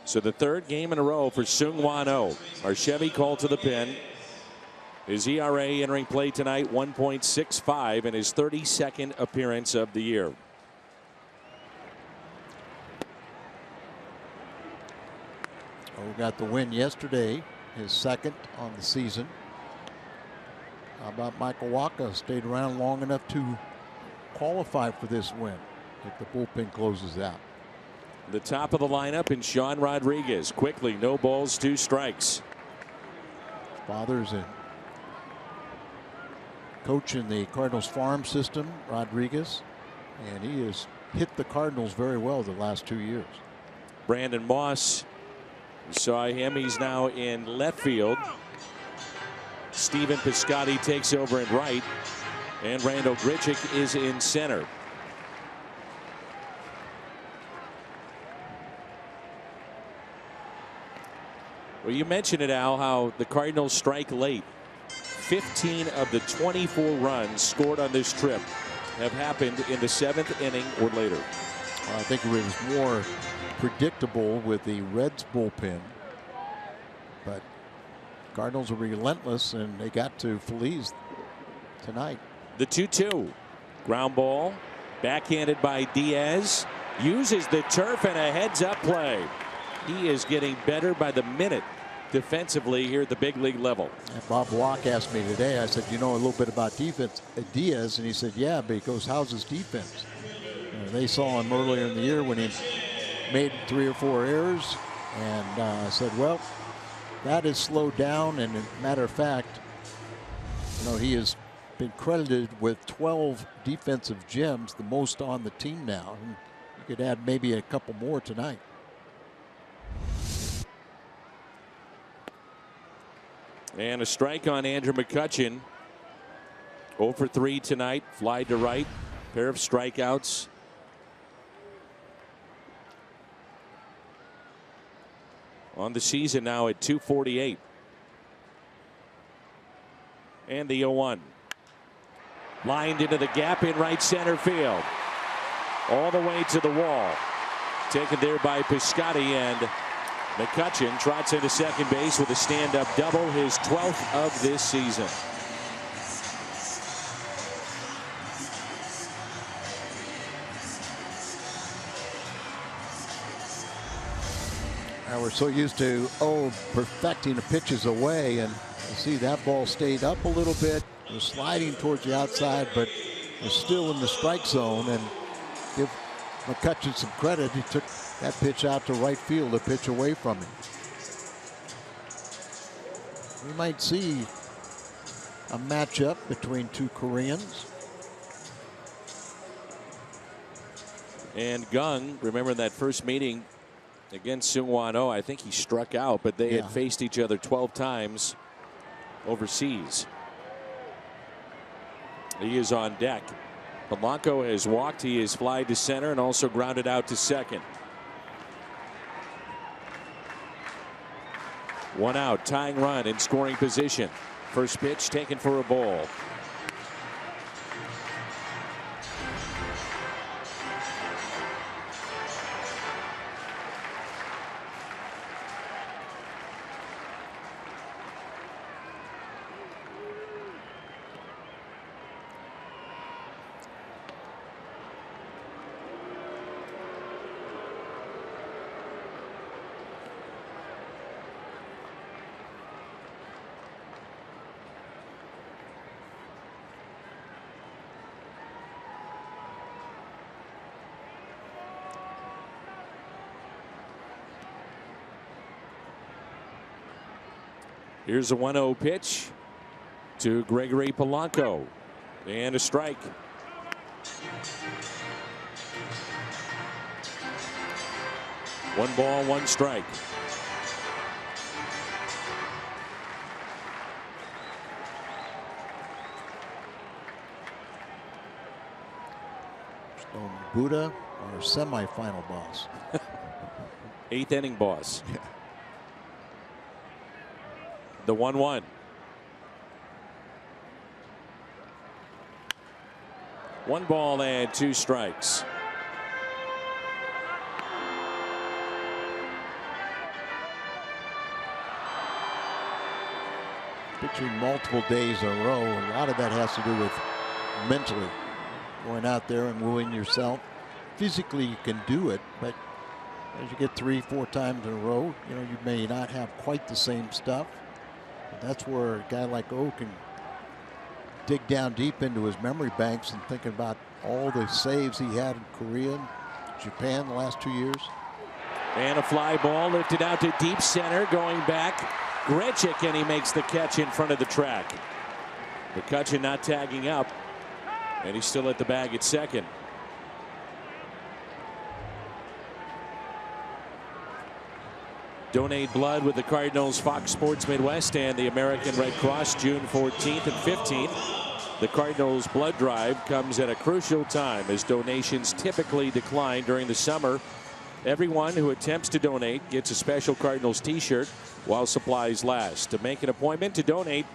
So the third game in a row for Seung-Hwan Oh. Chevy called to the pin. His ERA entering play tonight 1.65 in his 32nd appearance of the year. Oh, got the win yesterday, his second on the season. How about Michael Wacha? Stayed around long enough to qualify for this win if the bullpen closes out. The top of the lineup in Sean Rodriguez. Quickly, no balls, 2 strikes. Father's a coach in the Cardinals farm system, Rodriguez, and he has hit the Cardinals very well the last 2 years. Brandon Moss, you saw him. He's now in left field. Stephen Piscotty takes over in right, and Randall Grichuk is in center. Well, you mentioned it, Al, how the Cardinals strike late. 15 of the 24 runs scored on this trip have happened in the 7th inning or later. I think it was more predictable with the Reds bullpen, but Cardinals are relentless, and they got to Feliz tonight. The 2-2 ground ball, backhanded by Diaz, uses the turf and a heads-up play. He is getting better by the minute defensively here at the big league level. And Bob Walk asked me today, I said, you know a little bit about defense, Diaz, and he said, yeah, because how's his defense? They saw him earlier in the year when he made 3 or 4 errors, and I said, well, that is slowed down, and as a matter of fact, you know, he has been credited with 12 defensive gems, the most on the team now, and you could add maybe a couple more tonight. And a strike on Andrew McCutchen. 0 for 3 tonight. Fly to right. Pair of strikeouts. On the season now at 248. And the 0-1. Lined into the gap in right center field. All the way to the wall. Taken there by Piscotty, and McCutchen trots into second base with a stand-up double, his 12th of this season. Now we're so used to perfecting the pitches away, and you see that ball stayed up a little bit, was sliding towards the outside, but was still in the strike zone. And give McCutchen some credit, he took that pitch out to right field, a pitch away from him. We might see a matchup between 2 Koreans. And Gung, remember that first meeting against Seung-Hwan Oh, I think he struck out, but they had faced each other 12 times overseas. He is on deck. Polanco has walked. He has flied to center and also grounded out to second. 1 out, tying run in scoring position. First pitch taken for a ball. Here's a 1-0 pitch to Gregory Polanco, and a strike. One ball, 1 strike. So Buddha, our semifinal boss. 8th inning boss. The 1-1. One ball and 2 strikes. pitching multiple days in a row. A lot of that has to do with mentally going out there and wooing yourself. Physically, you can do it, but as you get 3-4 times in a row, you may not have quite the same stuff. But that's where a guy like O can dig down deep into his memory banks and thinking about all the saves he had in Korea, Japan the last 2 years. And a fly ball lifted out to deep center, going back. Grechik, and he makes the catch in front of the track. McCutchen not tagging up, and he's still at the bag at second. Donate blood with the Cardinals, Fox Sports Midwest, and the American Red Cross, June 14th and 15th. The Cardinals blood drive comes at a crucial time as donations typically decline during the summer. Everyone who attempts to donate gets a special Cardinals t-shirt while supplies last. To make an appointment to donate,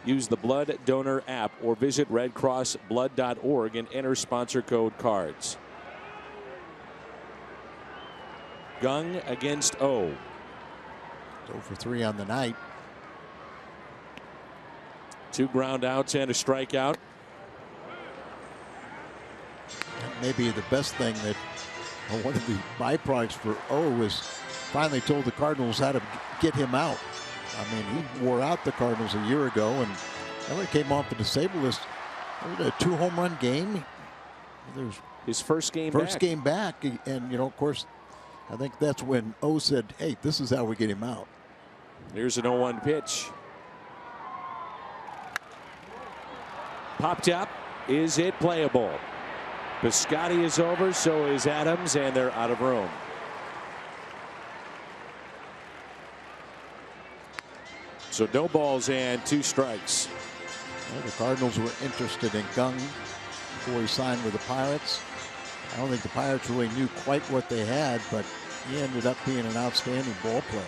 use the Blood Donor app or visit redcrossblood.org and enter sponsor code CARDS. Gung against O. 0 for 3 on the night. 2 ground outs and a strikeout. Maybe the best thing that one of the byproducts for O is finally told the Cardinals how to get him out. I mean, he wore out the Cardinals a year ago, and when he came off the disabled list, it was a 2-home run game. There's his first game back, and of course, I think that's when O said, "Hey, this is how we get him out." Here's an 0-1 pitch. Popped up. Is it playable? Piscotty is over, so is Adams, and they're out of room. So no balls and 2 strikes. Well, the Cardinals were interested in Gung before he signed with the Pirates. I don't think the Pirates really knew quite what they had, but he ended up being an outstanding ball player.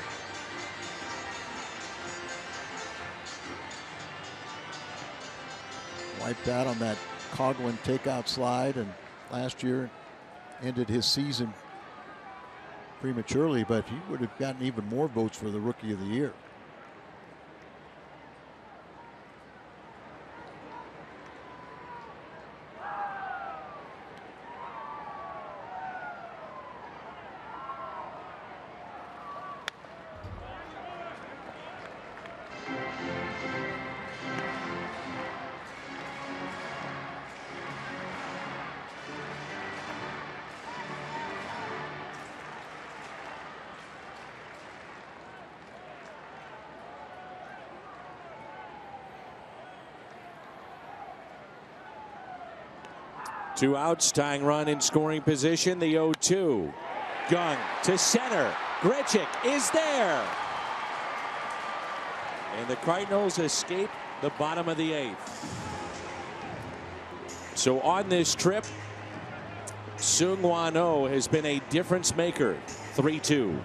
Wiped out on that Coughlin takeout slide, and last year ended his season prematurely, but he would have gotten even more votes for the Rookie of the Year. Two outs, tying run in scoring position. The 0-2. Gung to center. Grechik is there. And the Cardinals escape the bottom of the 8th. So on this trip, Seung-Hwan Oh has been a difference maker. 3-2.